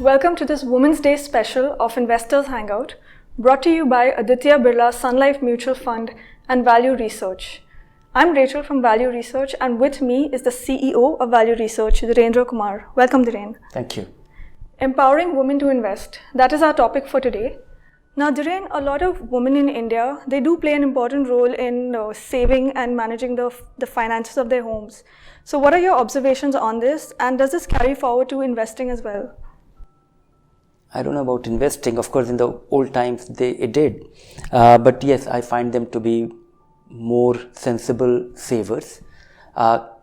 Welcome to this Women's Day special of Investors Hangout, brought to you by Aditya Birla Sun Life Mutual Fund and Value Research. I'm Rachel from Value Research, and with me is the CEO of Value Research, Dhirendra Kumar. Welcome, Dhiren. Thank you. Empowering women to invest. That is our topic for today. Now, Dhiren, a lot of women in India, they do play an important role in saving and managing the finances of their homes. So what are your observations on this, and does this carry forward to investing as well? I don't know about investing. Of course, in the old times, it did. But yes, I find them to be more sensible savers,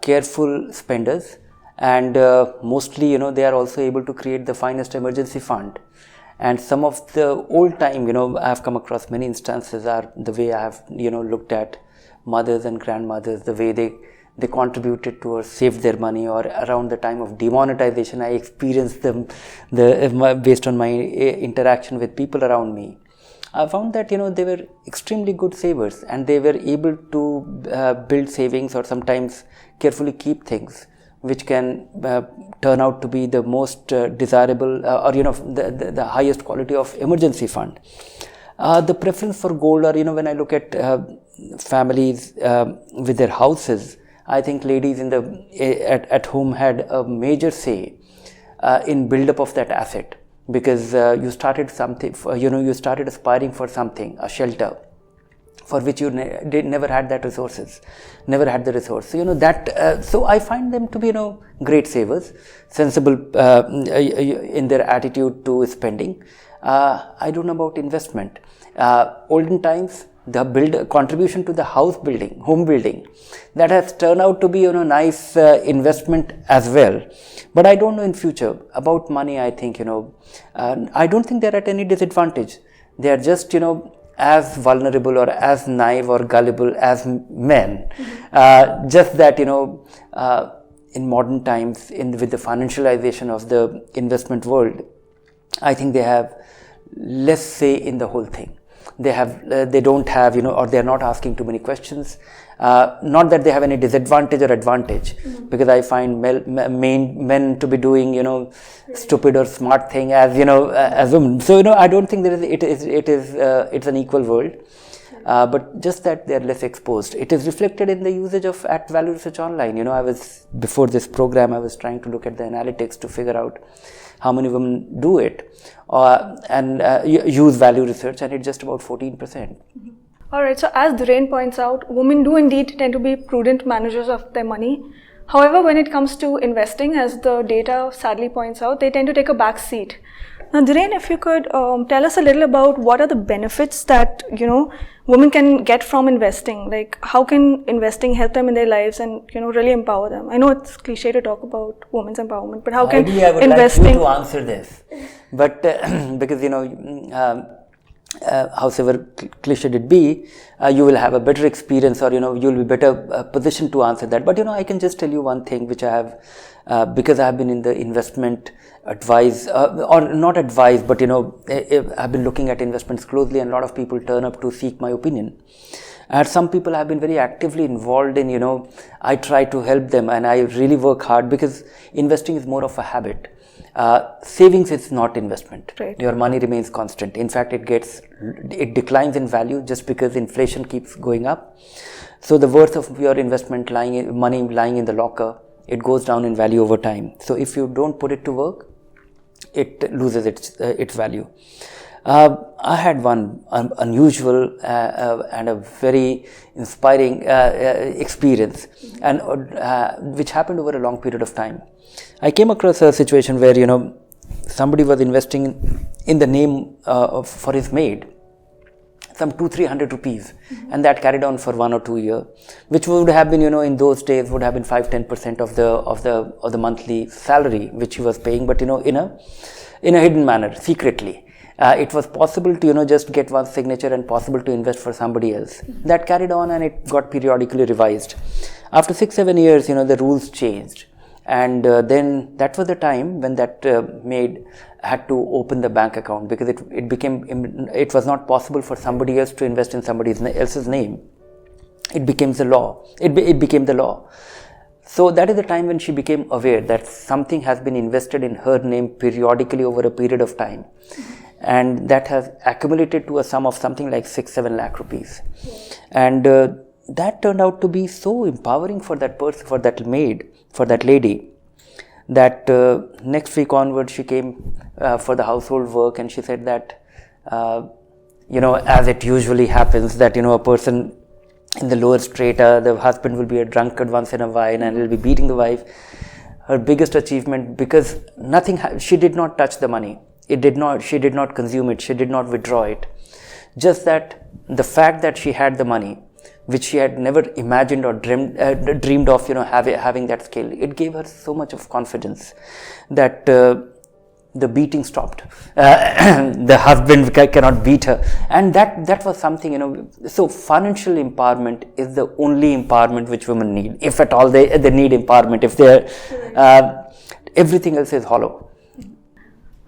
careful spenders, and mostly, they are also able to create the finest emergency fund. And some of the old time, I have come across many instances are the way I have, looked at mothers and grandmothers, the way they contributed to or saved their money, or around the time of demonetization, I experienced them based on my interaction with people around me. I found that, they were extremely good savers, and they were able to build savings or sometimes carefully keep things which can turn out to be the most desirable or the highest quality of emergency fund. The preference for gold, or when I look at families with their houses, I think ladies at home had a major say in build-up of that asset, because you started something, you started aspiring for something, a shelter, for which you never had the resource. So I find them to be, great savers, sensible in their attitude to spending. I don't know about investment. Olden times, the contribution to the home building, that has turned out to be, nice investment as well. But I don't know in future about money. I think, I don't think they're at any disadvantage. They are just, as vulnerable or as naive or gullible as men. Just that, in modern times, with the financialization of the investment world, I think they have less say in the whole thing. They don't have, or they are not asking too many questions. Not that they have any disadvantage or advantage, because I find men to be doing, stupid or smart thing as, as women. So, I don't think it's an equal world. But just that they are less exposed. It is reflected in the usage of at Value Research Online. Before this program, I was trying to look at the analytics to figure out how many women do it and use Value Research, and it's just about 14%. All right, so as Dhiren points out, women do indeed tend to be prudent managers of their money. However, when it comes to investing, as the data sadly points out, they tend to take a back seat. Now, Dhiren, if you could tell us a little about what are the benefits that, women can get from investing. Like, how can investing help them in their lives and, really empower them? I know it's cliche to talk about women's empowerment, but how can investing... I would like you to answer this. But because, however cliched it be, you will have a better experience, or, you'll be better positioned to answer that. But, I can just tell you one thing which I have, because I have been in the investment advice, or not advice, but, I've been looking at investments closely, and a lot of people turn up to seek my opinion. And some people have been very actively involved in, I try to help them, and I really work hard, because investing is more of a habit. Savings is not investment. Right. Your money remains constant. In fact, it declines in value just because inflation keeps going up. So the worth of your investment money lying in the locker, it goes down in value over time. So if you don't put it to work, it loses its value. I had one unusual and a very inspiring experience, and which happened over a long period of time. I came across a situation where, somebody was investing in the name for his maid, some 200-300 rupees, and that carried on for 1 or 2 years, which would have been, in those days would have been 5-10% of the monthly salary which he was paying, but in a hidden manner, secretly. It was possible to, just get one signature, and possible to invest for somebody else. That carried on, and it got periodically revised. After 6-7 years, the rules changed. And then that was the time when that maid had to open the bank account, because it was not possible for somebody else to invest in somebody else's name. It became the law. So that is the time when she became aware that something has been invested in her name periodically over a period of time. And that has accumulated to a sum of something like 6-7 lakh rupees. And that turned out to be so empowering for that person, for that maid, for that lady, that next week onward she came for the household work, and she said that, as it usually happens, that, a person in the lower strata, the husband will be a drunkard once in a while and will be beating the wife. Her biggest achievement, because she did not touch the money. She did not consume it. She did not withdraw it. Just that the fact that she had the money, which she had never imagined or dreamed of, having that skill, it gave her so much of confidence that the beating stopped. The husband cannot beat her, and that was something, So financial empowerment is the only empowerment which women need, if at all they need empowerment. If everything else is hollow.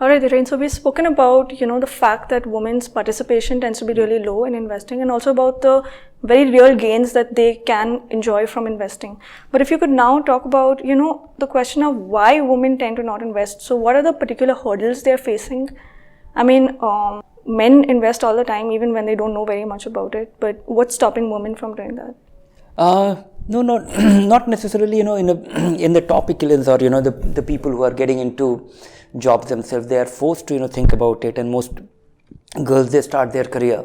All right, Dhiren. So we've spoken about, the fact that women's participation tends to be really low in investing, and also about the very real gains that they can enjoy from investing. But if you could now talk about, the question of why women tend to not invest. So what are the particular hurdles they're facing? I mean, men invest all the time, even when they don't know very much about it. But what's stopping women from doing that? No, not necessarily, in the top equivalents or, the people who are getting into jobs themselves. They are forced to, think about it. And most girls, they start their career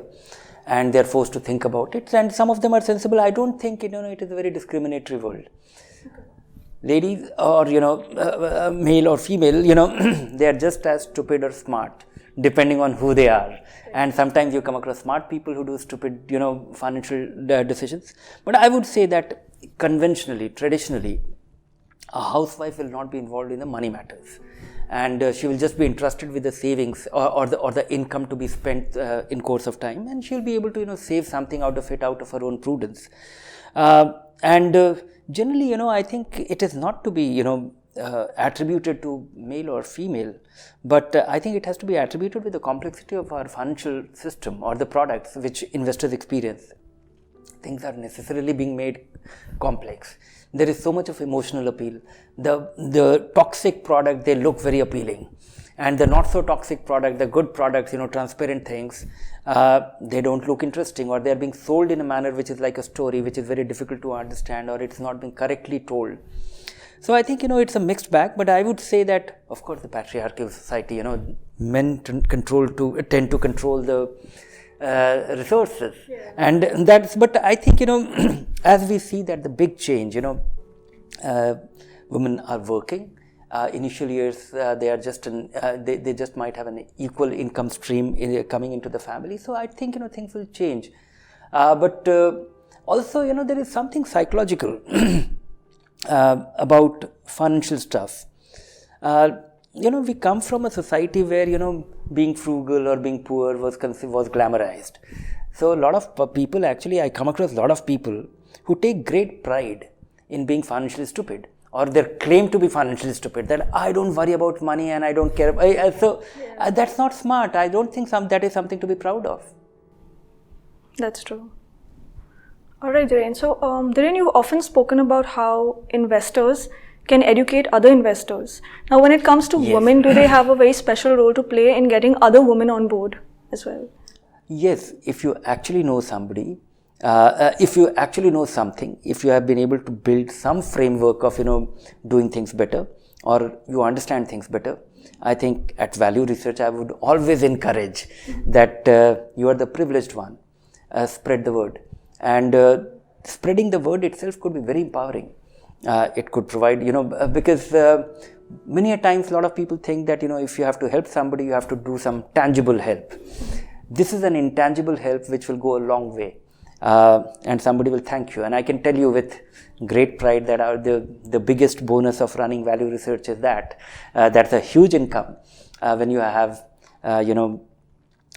and they're forced to think about it. And some of them are sensible. I don't think, it is a very discriminatory world. Okay. Ladies or, male or female, they are just as stupid or smart, depending on who they are. And sometimes you come across smart people who do stupid, financial decisions. But I would say that conventionally, traditionally, a housewife will not be involved in the money matters. And she will just be entrusted with the savings or the income to be spent in course of time, and she'll be able to save something out of her own prudence. Generally, I think it is not to be attributed to male or female, but I think it has to be attributed with the complexity of our financial system or the products which investors experience. Things are necessarily being made complex. There is so much of emotional appeal. The toxic product, they look very appealing, and the not so toxic product, the good products, transparent things, they don't look interesting, or they are being sold in a manner which is like a story which is very difficult to understand, or it's not being correctly told. So I think it's a mixed bag, but I would say that, of course, the patriarchal society, men tend to control the resources, and but I think as we see that the big change, women are working. Initial years, they are just they just might have an equal income stream coming into the family. So I think things will change, but also there is something psychological about financial stuff. We come from a society where being frugal or being poor was glamorized. So a lot of people, actually, I come across a lot of people who take great pride in being financially stupid, or they claim to be financially stupid, that I don't worry about money and I don't care. That's not smart. I don't think that is something to be proud of. That's true. All right, Dhiren. So, Dhiren, you've often spoken about how investors can educate other investors. Now, when it comes to women, do they have a very special role to play in getting other women on board as well? Yes, if you actually know somebody, if you actually know something, if you have been able to build some framework of, doing things better, or you understand things better, I think at Value Research, I would always encourage that you are the privileged one. Spread the word. And spreading the word itself could be very empowering. It could provide, because many a times a lot of people think that, if you have to help somebody, you have to do some tangible help. This is an intangible help which will go a long way, and somebody will thank you. And I can tell you with great pride that the biggest bonus of running Value Research is that's a huge income when you have,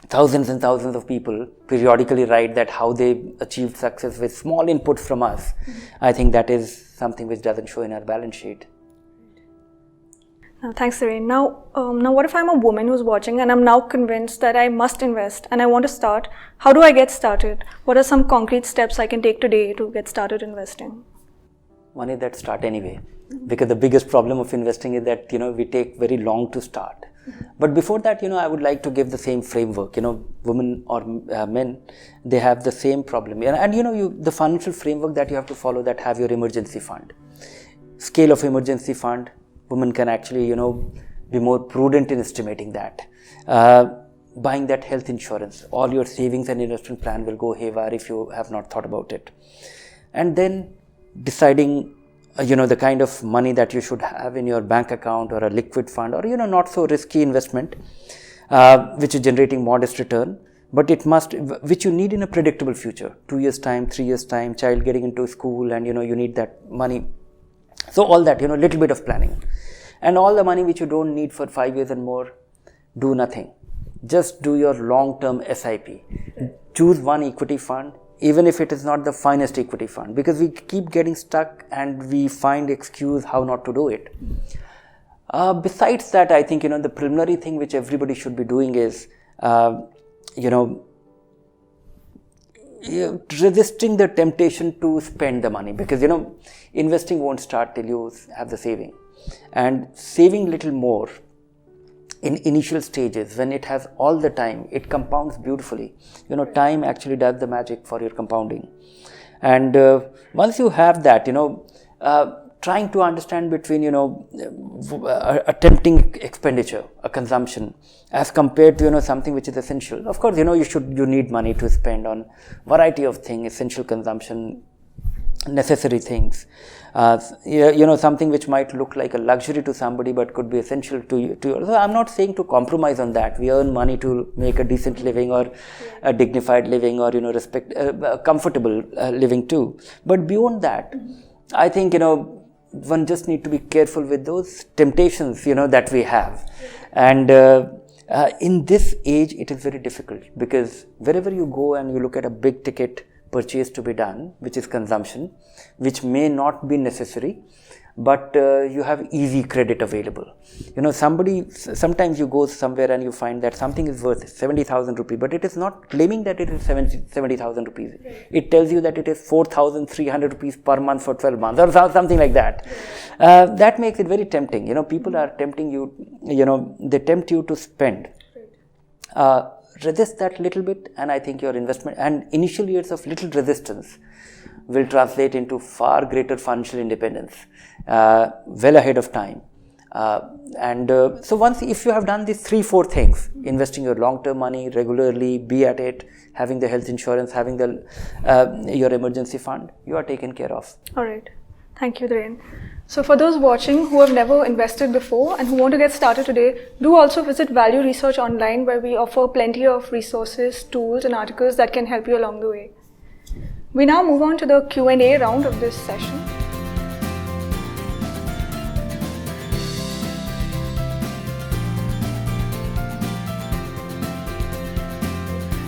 thousands and thousands of people periodically write that how they achieved success with small inputs from us. I think that is something which doesn't show in our balance sheet. Thanks, Dhiren. Now, what if I'm a woman who's watching and I'm now convinced that I must invest and I want to start? How do I get started? What are some concrete steps I can take today to get started investing? money that start anyway. Because the biggest problem of investing is that, we take very long to start. But before that, I would like to give the same framework. Women or men, they have the same problem. And the financial framework that you have to follow, that have your emergency fund. Scale of emergency fund, women can actually, be more prudent in estimating that. Buying that health insurance, all your savings and investment plan will go haywire if you have not thought about it. And then deciding, the kind of money that you should have in your bank account or a liquid fund, or, not so risky investment, which is generating modest return, but which you need in a predictable future, 2 years time, 3 years time, child getting into school, and, you need that money. So all that, little bit of planning. And all the money which you don't need for 5 years and more, do nothing. Just do your long-term SIP. Choose one equity fund, even if it is not the finest equity fund, because we keep getting stuck and we find excuse how not to do it. Besides that, I think, the preliminary thing which everybody should be doing is, resisting the temptation to spend the money, because, investing won't start till you have the saving. And saving little more in initial stages, when it has all the time, it compounds beautifully. Time actually does the magic for your compounding. And once you have that, trying to understand between, a tempting expenditure, a consumption, as compared to, something which is essential. Of course, you need money to spend on variety of things, essential consumption, necessary things. Something which might look like a luxury to somebody but could be essential to you. So I'm not saying to compromise on that. We earn money to make a decent living or a dignified living, or comfortable living too. But beyond that, I think one just need to be careful with those temptations that we have. And in this age, it is very difficult, because wherever you go and you look at a big ticket purchase to be done, which is consumption, which may not be necessary, but you have easy credit available. Sometimes you go somewhere and you find that something is worth 70,000 rupees, but it is not claiming that it is 70,000 rupees. It tells you that it is 4,300 rupees per month for 12 months or something like that. That makes it very tempting. People are tempting you, they tempt you to spend. Resist that little bit, and I think your investment and initial years of little resistance will translate into far greater financial independence, well ahead of time. So if you have done these 3-4 things, investing your long-term money regularly, be at it, having the health insurance, having your emergency fund, you are taken care of. All right. Thank you, Dhiren. So for those watching who have never invested before and who want to get started today, do also visit Value Research online, where we offer plenty of resources, tools and articles that can help you along the way. We now move on to the Q&A round of this session.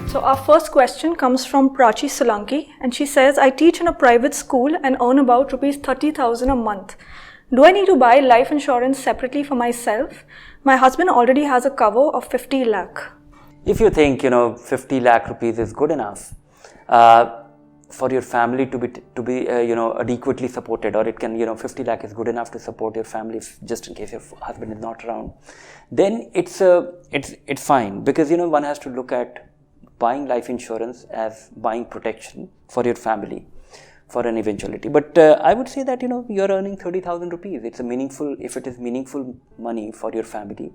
So our first question comes from Prachi Solanki, and she says, I teach in a private school and earn about rupees 30,000 a month. Do I need to buy life insurance separately for myself? My husband already has a cover of 50 lakh. If you think, 50 lakh rupees is good enough for your family to be adequately supported, or it can, 50 lakh is good enough to support your family just in case your husband is not around, then it's fine, because, one has to look at buying life insurance as buying protection for your family for an eventuality. But I would say that, you're earning 30,000 rupees. If it is meaningful money for your family,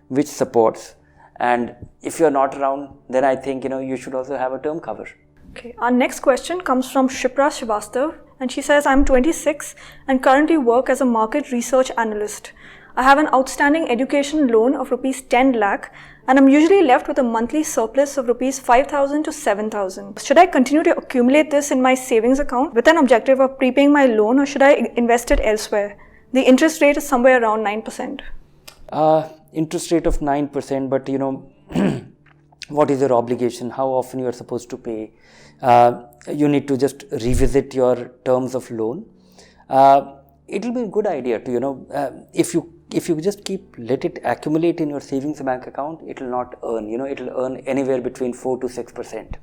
which supports. And if you're not around, then I think, you should also have a term cover. Okay. Our next question comes from Shipra Srivastav, and she says, I'm 26 and currently work as a market research analyst. I have an outstanding education loan of rupees 10 lakh, and I'm usually left with a monthly surplus of rupees 5,000 to 7,000. Should I continue to accumulate this in my savings account with an objective of prepaying my loan, or should I invest it elsewhere? The interest rate is somewhere around 9%. Interest rate of 9%, but what is your obligation? How often you are supposed to pay? You need to just revisit your terms of loan. It will be a good idea to, if you just let it accumulate in your savings bank account, it will not earn, it will earn anywhere between 4 to 6%,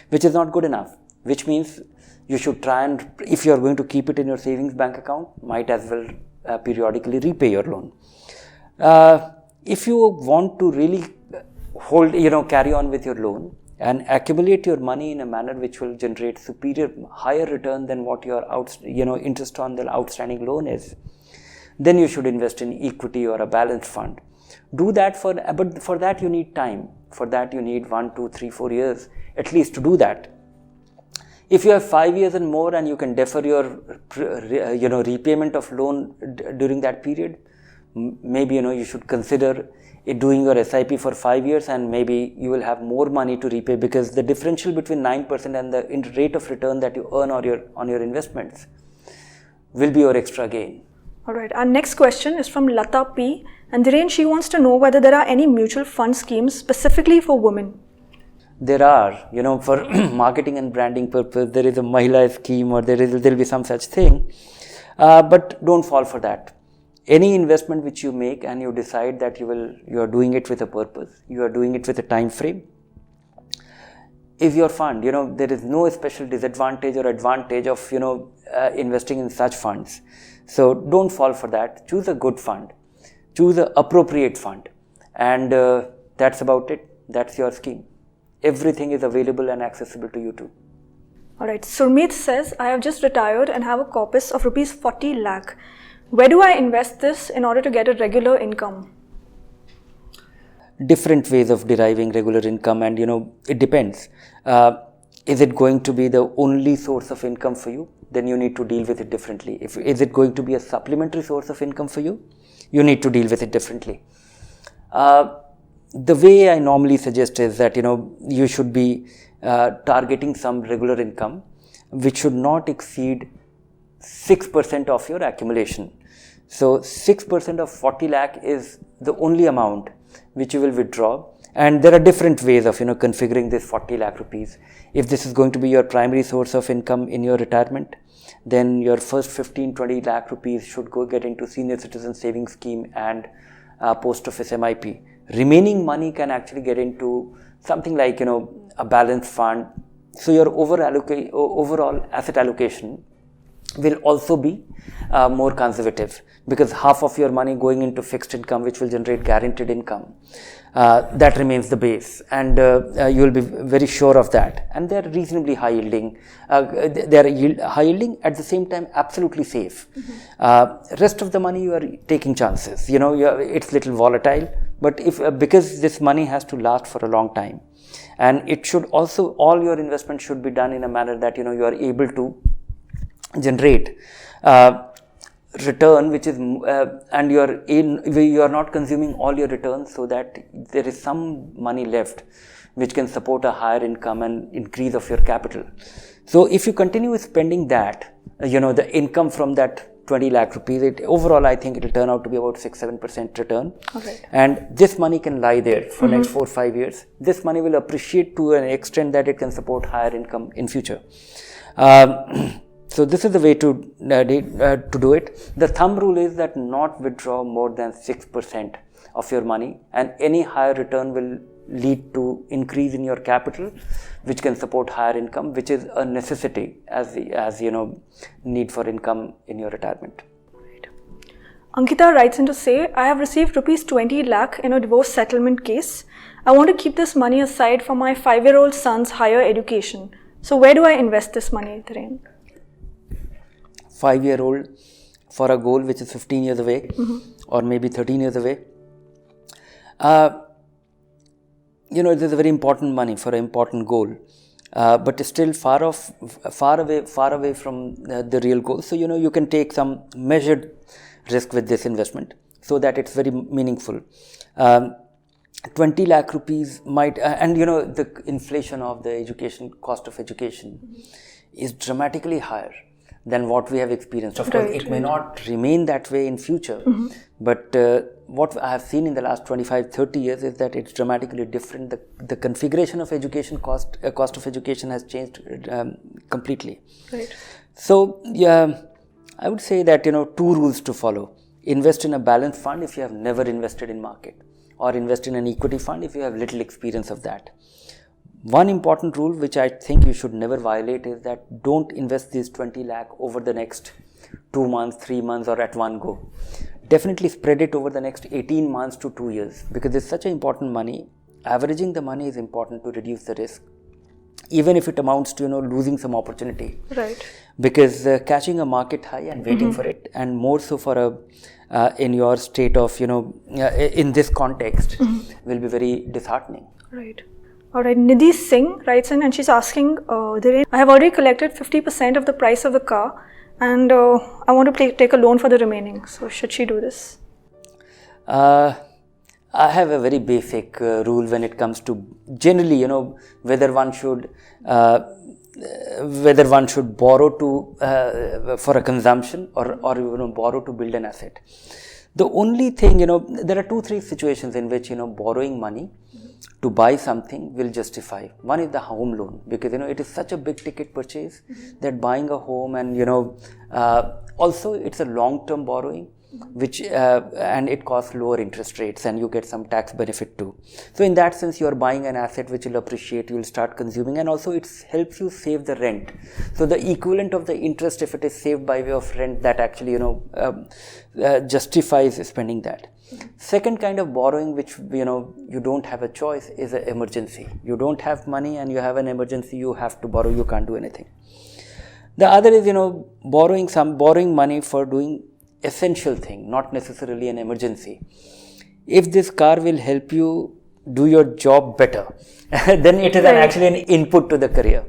which is not good enough. which means you should try and, if you are going to keep it in your savings bank account, might as well periodically repay your loan. If you want to really carry on with your loan and accumulate your money in a manner which will generate higher return than what your interest on the outstanding loan is, then you should invest in equity or a balanced fund. Do that but for that you need time. For that you need 1, 2, 3, 4 years at least to do that. If you have 5 years and more and you can defer your repayment of loan during that period, maybe you should consider doing your SIP for 5 years, and maybe you will have more money to repay, because the differential between 9% and the rate of return that you earn on your investments will be your extra gain. Alright, our next question is from Lata P. And Dhiren, she wants to know whether there are any mutual fund schemes specifically for women. There are, for marketing and branding purpose, there is a Mahila scheme, or there will be some such thing, but don't fall for that. Any investment which you make and you decide that you are doing it with a purpose, you are doing it with a time frame. If your fund, there is no special disadvantage or advantage of, investing in such funds. So don't fall for that. Choose a good fund, choose an appropriate fund, and that's about it. That's your scheme. Everything is available and accessible to you too. Alright, Surmeet says, I have just retired and have a corpus of rupees 40 lakh. Where do I invest this in order to get a regular income? Different ways of deriving regular income, and it depends. Is it going to be the only source of income for you? Then you need to deal with it differently. Is it going to be a supplementary source of income for you? You need to deal with it differently. The way I normally suggest is that you should be targeting some regular income which should not exceed 6% of your accumulation. So 6% of 40 lakh is the only amount which you will withdraw, and there are different ways of configuring this 40 lakh rupees. If this is going to be your primary source of income in your retirement, then your first 15-20 lakh rupees should get into senior citizen savings scheme and post office MIP. Remaining money can actually get into something like a balanced fund. So your overall asset allocation will also be more conservative, because half of your money going into fixed income, which will generate guaranteed income, that remains the base, and you will be very sure of that. And they are reasonably high yielding. They are high yielding, at the same time absolutely safe. Rest of the money you are taking chances. It's little volatile, but because this money has to last for a long time, and it should also, all your investments should be done in a manner that you are able to generate return which is and you are not consuming all your returns, so that there is some money left which can support a higher income and increase of your capital. So if you continue spending that, the income from that 20 lakh rupees, overall I think it will turn out to be about 6-7% return. Okay. And this money can lie there for next 4-5 years. This money will appreciate to an extent that it can support higher income in future. So this is the way to do it. The thumb rule is that not withdraw more than 6% of your money, and any higher return will lead to increase in your capital, which can support higher income, which is a necessity as need for income in your retirement. Right. Ankita writes in to say, I have received rupees 20 lakh in a divorce settlement case. I want to keep this money aside for my 5-year-old son's higher education. So where do I invest this money, Dhiren? 5-year-old for a goal which is 15 years away, or maybe 13 years away. It is a very important money for an important goal, but still far away from the real goal. So you can take some measured risk with this investment, so that it's very meaningful. 20 lakh rupees might, and the inflation of the cost of education is dramatically higher than what we have experienced. Of course, it may not remain that way in future, but what I have seen in the last 25-30 years is that it's dramatically different. The configuration of education cost of education has changed completely. Right. So I would say that 2 rules to follow: invest in a balanced fund if you have never invested in market, or invest in an equity fund if you have little experience of that. One important rule which I think you should never violate is that don't invest these 20 lakh over the next 2 months, 3 months or at one go. Definitely spread it over the next 18 months to 2 years because it's such an important money. Averaging the money is important to reduce the risk, even if it amounts to losing some opportunity. Right. Because catching a market high and waiting for it, and more so for in your state of in this context, will be very disheartening. Right. All right. Nidhi Singh writes in and she's asking, Dhiren, I have already collected 50% of the price of the car and I want to take a loan for the remaining. So should she do this? I have a very basic rule when it comes to generally, whether one should borrow to for a consumption or borrow to build an asset. The only thing, there are 2-3 situations in which borrowing money to buy something will justify. One is the home loan, because it is such a big ticket purchase that buying a home and also it's a long-term borrowing, which and it costs lower interest rates and you get some tax benefit too. So in that sense, you are buying an asset which will appreciate, you will start consuming, and also it helps you save the rent. So the equivalent of the interest, if it is saved by way of rent, that actually justifies spending that. Second kind of borrowing, which you don't have a choice, is an emergency. You don't have money and you have an emergency, you have to borrow, you can't do anything. The other is borrowing money for doing essential thing, not necessarily an emergency. If this car will help you do your job better, then it is actually an input to the career,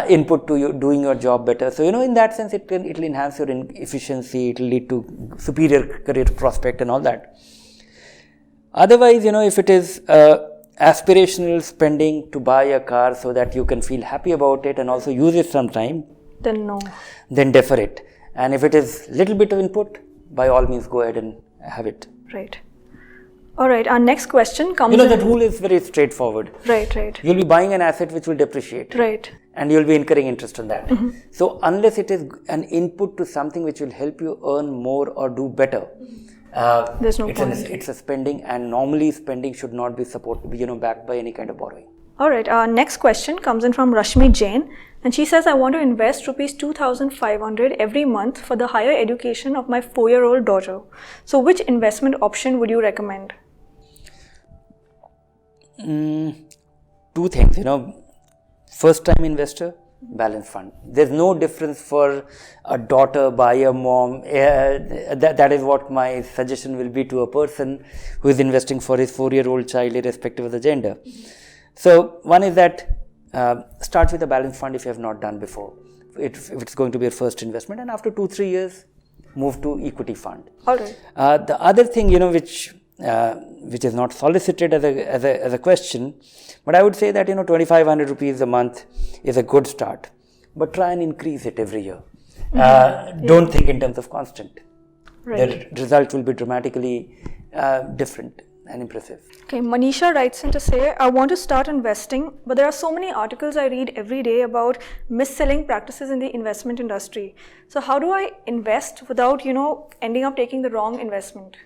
input to you doing your job better. So in that sense, it will enhance your efficiency, it will lead to superior career prospect and all that. Otherwise, if it is aspirational spending to buy a car so that you can feel happy about it and also use it sometime, then no. Then defer it. And if it is little bit of input, by all means go ahead and have it. Right. All right. Our next question comes. The rule is very straightforward. Right. You'll be buying an asset which will depreciate. Right. And you'll be incurring interest on that. So unless it is an input to something which will help you earn more or do better, there's no point. It's a spending, and normally spending should not be backed by any kind of borrowing. All right. Our next question comes in from Rashmi Jain. And she says, I want to invest rupees 2,500 every month for the higher education of my 4-year-old daughter. So which investment option would you recommend? 2 things, first time investor, balance fund. There's no difference for a daughter, buyer, mom. That is what my suggestion will be to a person who is investing for his 4-year-old child, irrespective of the gender. So one is that start with a balance fund if you have not done before, if it's going to be your first investment, and after 2-3 years move to equity fund. All right. The other thing which is not solicited as a question, but I would say that 2,500 rupees a month is a good start, but try and increase it every year. Don't think in terms of constant. Right. The result will be dramatically different and impressive. Okay, Manisha writes in to say, I want to start investing, but there are so many articles I read every day about mis-selling practices in the investment industry. So how do I invest without, ending up taking the wrong investment?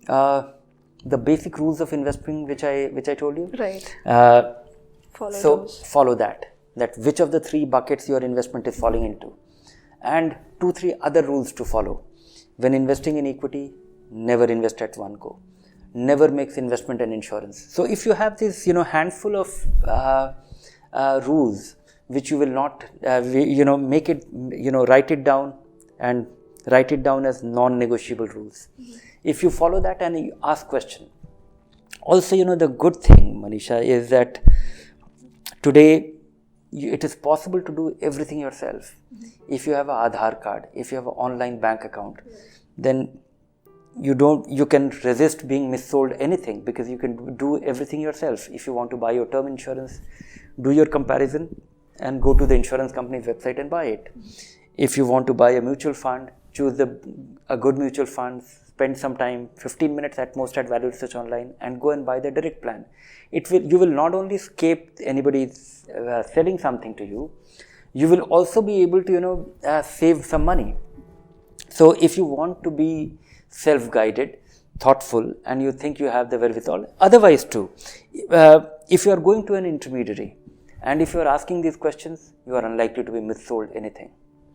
The basic rules of investing, which I told you. Right. Follow that which of the 3 buckets your investment is falling into, and 2-3 other rules to follow. When investing in equity, never invest at one go. Never makes investment an insurance. So if you have this, handful of rules, which you will not, make it, write it down and write it down as non-negotiable rules. If you follow that and you ask question. Also, the good thing, Manisha, is that today it is possible to do everything yourself. If you have an Aadhaar card, if you have an online bank account, then you can resist being missold anything, because you can do everything yourself. If you want to buy your term insurance, do your comparison and go to the insurance company's website and buy it. If you want to buy a mutual fund, choose a good mutual fund, spend some time, 15 minutes at most at Value Research Online, and go and buy the direct plan. You will not only escape anybody selling something to you, you will also be able to save some money. So if you want to be self-guided, thoughtful, and you think you have the wherewithal, otherwise too, if you are going to an intermediary and if you are asking these questions, you are unlikely to be missold anything.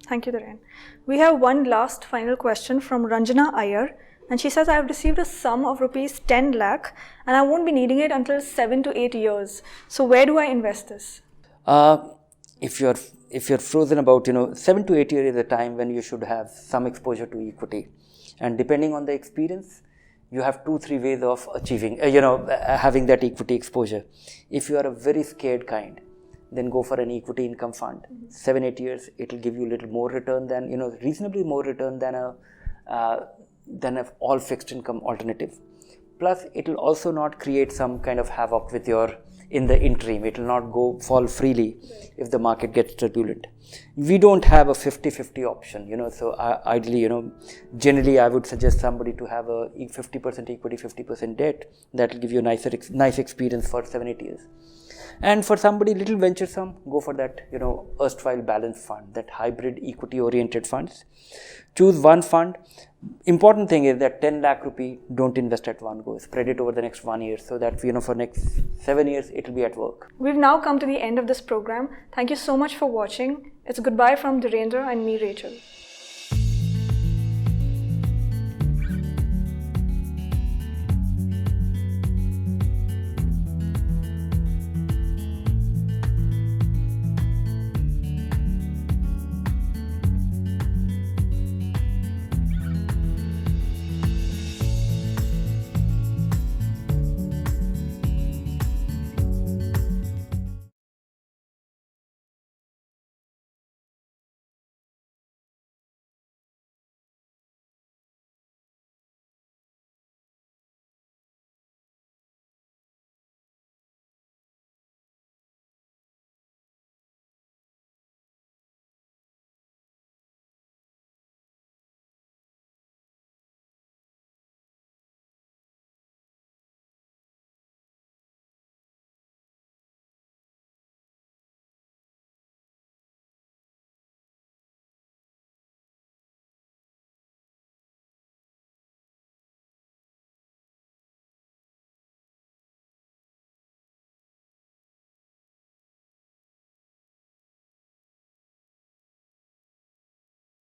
Thank you, Dhiren. We have one last final question from Ranjana Iyer, and she says, I have received a sum of rupees 10 lakh and I won't be needing it until 7 to 8 years. So where do I invest this? If you're frozen about 7 to 8 years is a time when you should have some exposure to equity, and depending on the experience, you have 2-3 ways of achieving having that equity exposure. If you are a very scared kind, then go for an equity income fund. 7-8 years, it will give you a little more return than reasonably more return than a all fixed income alternative. Plus, it will also not create some kind of havoc with your in the interim. It will not fall freely if the market gets turbulent. We don't have a 50-50 option, so ideally, generally I would suggest somebody to have a 50% equity, 50% debt. That will give you a nice experience for 7-8 years. And for somebody little venturesome, go for that, erstwhile balanced fund, that hybrid equity oriented funds. Choose one fund. Important thing is that 10 lakh rupee, don't invest at one go. Spread it over the next 1 year so that, for next 7 years, it will be at work. We've now come to the end of this program. Thank you so much for watching. It's goodbye from Dhirendra and me, Rachel.